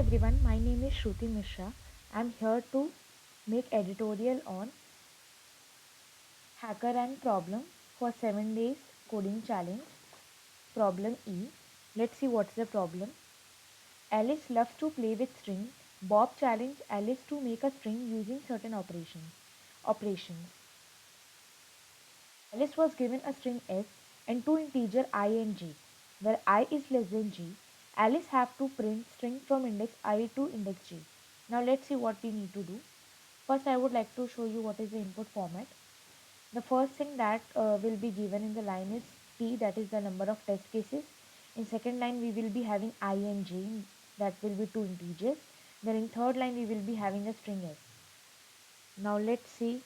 everyone, my name is Shruti Mishra. I'm here to make editorial on hacker and problem for 7 days coding challenge. Problem E. Let's see what's the problem. Alice loves to play with string. Bob challenged Alice to make a string using certain operations. Alice was given a string S and two integer I and j, where I is less than j. Alice have to print string from index I to index j. Now let's see what we need to do. First, I would like to show you what is the input format. The first thing that will be given in the line is t, that is the number of test cases. In second line, we will be having I and j, that will be two integers. Then in third line, we will be having a string s. Now let's see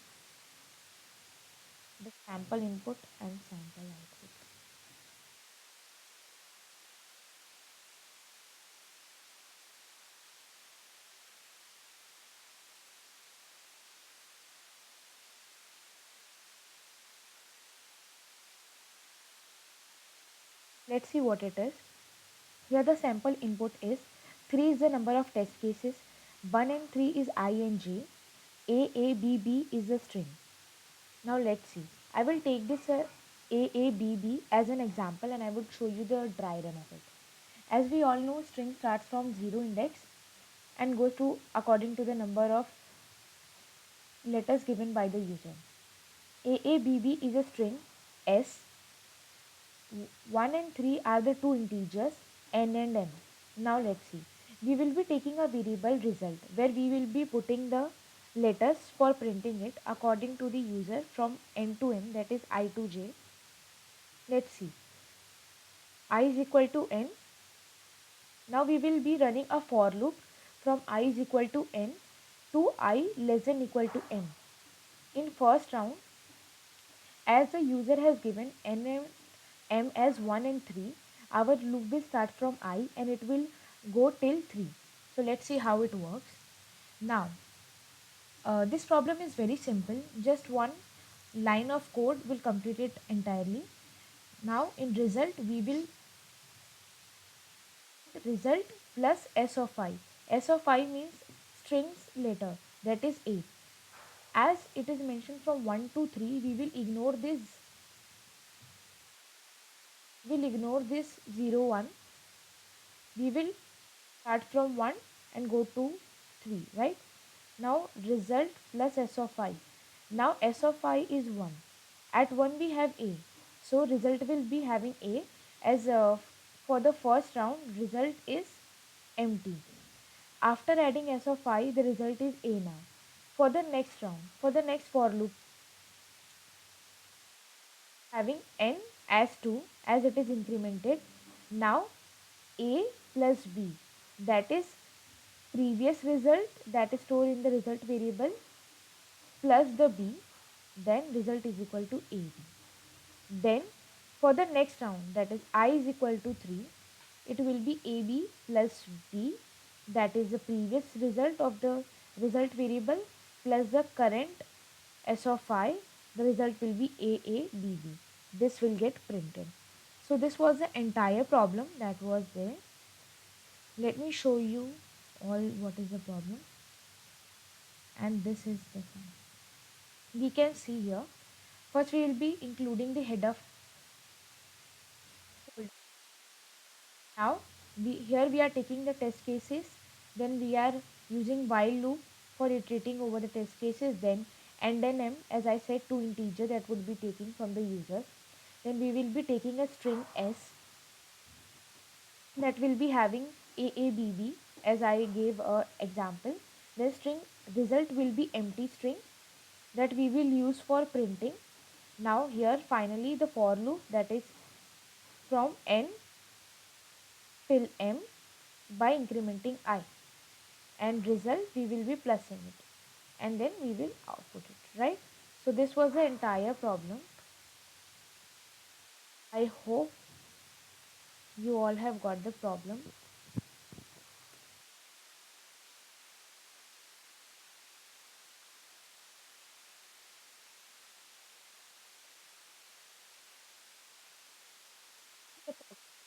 the sample input and sample output. Let's see what it is. Here the sample input is 3 is the number of test cases, 1 and 3 is I and j, A, is the string. Now let's see. I will take this AABB as an example and I would show you the dry run of it. As we all know, string starts from 0 index and goes to according to the number of letters given by the user. AABB is a string S. 1 and 3 are the two integers N and M. Now let's see. We will be taking a variable result where we will be putting the letters for printing it according to the user from N to M, that is I to J. Let's see. I is equal to N. Now we will be running a for loop from I is equal to N to I less than equal to N. In first round, as the user has given N and M as 1 and 3, our loop will start from I and it will go till 3. So let's see how it works. Now, this problem is very simple. Just one line of code will complete it entirely. Now in result, we will result plus s of I. S of I means strings letter, that is A. As it is mentioned from 1 to 3, we will ignore this 0 1. We will start from 1 and go to 3, right? Now result plus s of I. Now s of I is 1. At 1 we have A, so result will be having A. As for the first round, result is empty. After adding s of I, the result is A now. For the next round, for the next for loop, having n as 2 as it is incremented, now A plus B, that is previous result that is stored in the result variable plus the B, then result is equal to AB. Then for the next round, that is I is equal to 3, it will be AB plus B, that is the previous result of the result variable plus the current S of I, the result will be AABB. This will get printed. So this was the entire problem that was there. Let me show you all what is the problem, and this is the sum. We can see here, first we will be including the header. Now here we are taking the test cases, then we are using while loop for iterating over the test cases, then and then M, as I said, two integer that would be taking from the user. Then we will be taking a string S that will be having AABB as I gave a example. The string result will be empty string that we will use for printing. Now here finally the for loop, that is from N till M by incrementing I, and result we will be plusing it and then we will output it, right? So this was the entire problem. I hope you all have got the problem.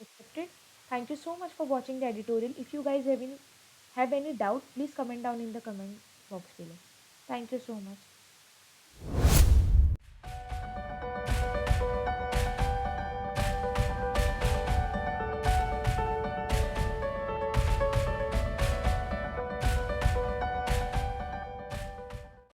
Accepted. Thank you so much for watching the editorial. If you guys have any Have any doubt, please comment down in the comment box below. Thank you so much.